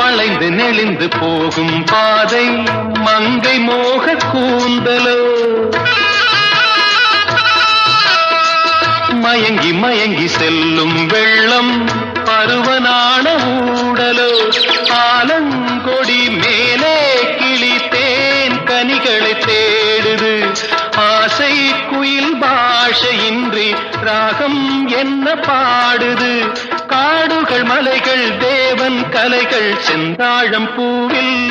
வளைந்து நெளிந்து போகும் பாதை மங்கை மோக கூந்தலோ மயங்கி மயங்கி செல்லும் வெள்ளம் பருவனான ஊடலோ ஆலங்கொடி மேலே கிளி தேன் கனிகளை தேடுது ஆசை குயில் பாஷையின்றி ராகம் என்ன பாடுது காடுகள் மலைகள் தேவன் கலைகள் செந்தாழம் பூவில்